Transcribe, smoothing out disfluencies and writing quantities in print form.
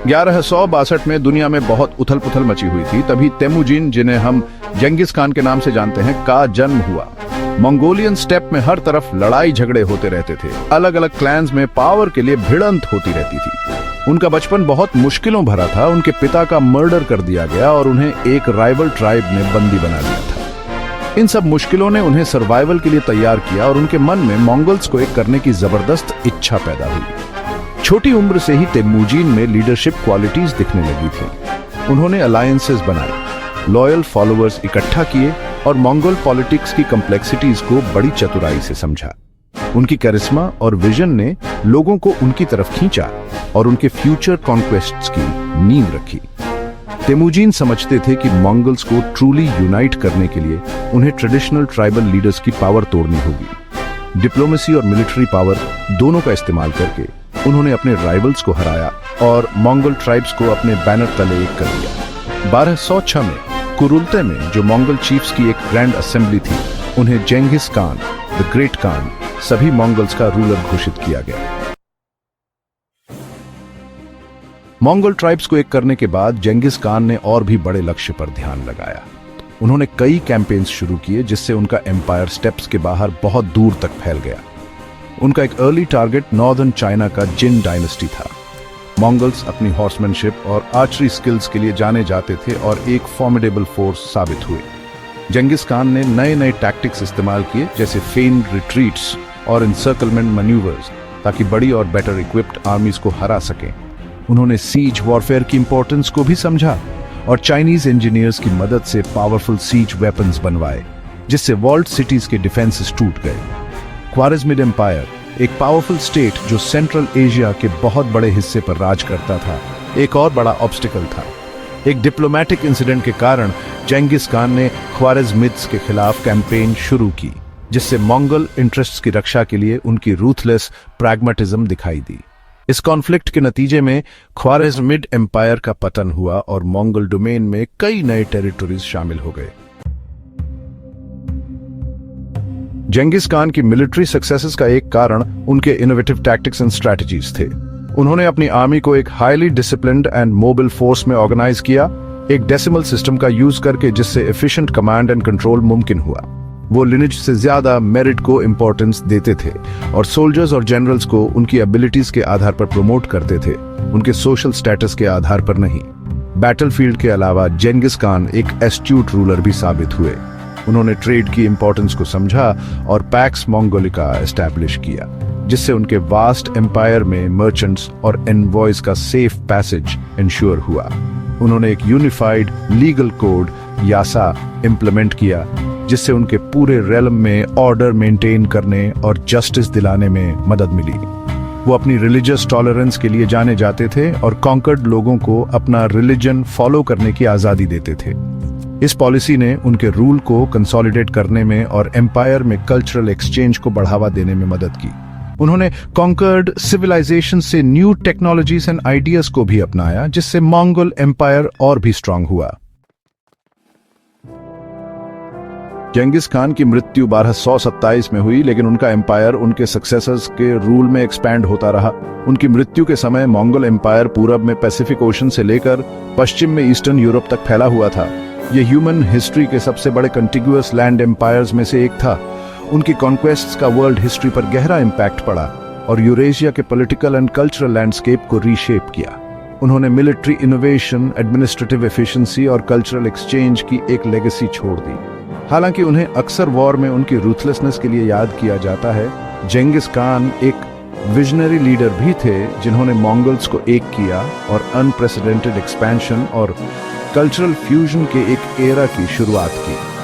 1162 में दुनिया में बहुत उथल पुथल मची हुई थी। तभी तेमुजिन, जिन्हें हम जंगिस खान के नाम से जानते हैं, का जन्म हुआ। मंगोलियन स्टेप में हर तरफ लड़ाई झगड़े होते रहते थे। अलग अलग क्लैंस में पावर के लिए भिड़ंत होती रहती थी। उनका बचपन बहुत मुश्किलों भरा था। उनके पिता का मर्डर कर दिया गया और उन्हें एक राइवल ट्राइब ने बंदी बना लिया था। इन सब मुश्किलों ने उन्हें सर्वाइवल के लिए तैयार किया और उनके मन में मंगोल्स को एक करने की जबरदस्त इच्छा पैदा हुई। छोटी उम्र से ही तेमुजिन में लीडरशिप क्वालिटीज दिखने लगी थी। उन्होंने अलायंसेस बनाए, लॉयल फॉलोअर्स इकट्ठा किए और मंगोल पॉलिटिक्स की कॉम्प्लेक्सिटीज को बड़ी चतुराई से समझा। उनकी करिश्मा और विजन ने लोगों को उनकी तरफ खींचा और उनके फ्यूचर कॉन्क्वेस्ट्स की नींव रखी। तेमुजिन समझते थे कि मंगोल्स को ट्रूली यूनाइट करने के लिए उन्हें ट्रेडिशनल ट्राइबल लीडर्स की पावर तोड़नी होगी। डिप्लोमेसी और मिलिट्री पावर दोनों का इस्तेमाल करके उन्होंने अपने राइवल्स को हराया और मंगोल ट्राइब्स को अपने बैनर तले एक कर दिया। 1206 में कुरुल्ते में, जो मंगोल चीफ्स की एक ग्रैंड असेंबली थी, उन्हें जेंगिस खान, द ग्रेट खान, सभी मंगोल्स का रूलर घोषित किया गया। मंगोल ट्राइब्स को एक करने के बाद जेंगिस खान ने और भी बड़े लक्ष्य पर ध्यान लगाया। उन्होंने कई कैंपेन्स शुरू किए जिससे उनका एम्पायर स्टेप्स के बाहर बहुत दूर तक फैल गया। उनका एक अर्ली टारगेट नॉर्दर्न चाइना का जिन डायनेस्टी था। मंगोल्स अपनी हॉर्समैनशिप और आर्चरी स्किल्स के लिए जाने जाते थे और एक फॉर्मिडेबल फोर्स साबित हुए। जेंगिस खान ने नए नए टैक्टिक्स इस्तेमाल किए, जैसे फेन्ड रिट्रीट्स और एनसर्कलमेंट मैन्यूवर्स, ताकि बड़ी और बेटर इक्विप्ड आर्मीज को हरा सकें। उन्होंने सीज वॉरफेयर की इंपॉर्टेंस को भी समझा और चाइनीज इंजीनियर्स की मदद से पावरफुल सीज वेपन्स बनवाए, जिससे वॉल्ड सिटीज के डिफेंसेस टूट गए। ख्वारिज़मिड एम्पायर, एक पावरफुल स्टेट जो सेंट्रल एशिया के बहुत बड़े हिस्से पर राज करता था, एक और बड़ा ऑब्स्टिकल था। एक डिप्लोमेटिक इंसिडेंट के कारण जेंगिस खान ने ख्वारिज़मिड्स के खिलाफ कैंपेन शुरू की, जिससे मंगोल इंटरेस्ट्स की रक्षा के लिए उनकी रूथलेस प्रैग्मेटिज्म दिखाई दी। इस कॉन्फ्लिक्ट के नतीजे में ख्वारिज़मिड एम्पायर का पतन हुआ और मंगोल डोमेन में कई नए टेरिटोरीज शामिल हो गए। जेंगिस खान की मिलिट्री सक्सेसेस का एक कारण उनके इनोवेटिव टैक्टिक्स एंड स्ट्रेटजीज थे। उन्होंने अपनी आर्मी को एक highly disciplined and mobile force में ऑर्गेनाइज किया, एक डेसिमल सिस्टम का यूज करके, जिससे एफिशिएंट कमांड एंड कंट्रोल मुमकिन हुआ। वो लिनेज से ज्यादा मेरिट को इंपॉर्टेंस देते थे और सोल्जर्स और जनरल्स को उनकी एबिलिटीज के आधार पर प्रमोट करते थे, उनके सोशल स्टेटस के आधार पर नहीं। बैटलफील्ड के अलावा जेंगिस खान एक एस्ट्यूट रूलर भी साबित हुए। उन्होंने ट्रेड की इंपॉर्टेंस को समझा और पैक्स मंगोलिका एस्टैब्लिश किया, जिससे उनके वास्ट एम्पायर में मर्चेंट्स और एनवॉयज का सेफ पैसेज इंश्योर हुआ। उन्होंने एक यूनिफाइड लीगल कोड यासा इंप्लीमेंट किया, जिससे उनके पूरे रेलम में ऑर्डर मेंटेन करने और जस्टिस दिलाने में मदद मिली। वो अपनी रिलीजियस टॉलरेंस के लिए जाने जाते थे और कॉन्कर्ड लोगों को अपना रिलीजन फॉलो करने की आजादी देते थे। इस पॉलिसी ने उनके रूल को कंसोलिडेट करने में और एम्पायर में कल्चरल एक्सचेंज को बढ़ावा देने में मदद की। उन्होंने कॉन्कर्ड सिविलाइजेशन से न्यू टेक्नोलॉजीज एंड आइडियाज को भी अपनाया, जिससे मंगोल एम्पायर और भी स्ट्रांग हुआ। जेंगिस खान की मृत्यु 1227 में हुई, लेकिन उनका एम्पायर उनके सक्सेसर्स के रूल में एक्सपैंड होता रहा। उनकी मृत्यु के समय मंगोल एम्पायर पूरब में पैसिफिक ओशन से लेकर पश्चिम में ईस्टर्न यूरोप तक फैला हुआ था। यह ह्यूमन हिस्ट्री के सबसे बड़े कंटिग्यूअस लैंड एम्पायर्स में से एक था। उनकी कॉन्क्वेस्ट्स का वर्ल्ड हिस्ट्री पर गहरा इम्पैक्ट पड़ा और यूरेशिया के पॉलिटिकल एंड कल्चरल लैंडस्केप को रीशेप किया। उन्होंने मिलिट्री इनोवेशन, एडमिनिस्ट्रेटिव एफिशिएंसी और कल्चरल एक्सचेंज की एक लेगेसी छोड़ दी। हालांकि उन्हें अक्सर वॉर में उनकी रूथलेसनेस के लिए याद किया जाता है, जेंगिस खान एक विजनरी लीडर भी थे जिन्होंने मंगोल्स को एक किया और अनप्रेसिडेंटेड एक्सपेंशन और कल्चरल फ्यूजन के एक एरा की शुरुआत की।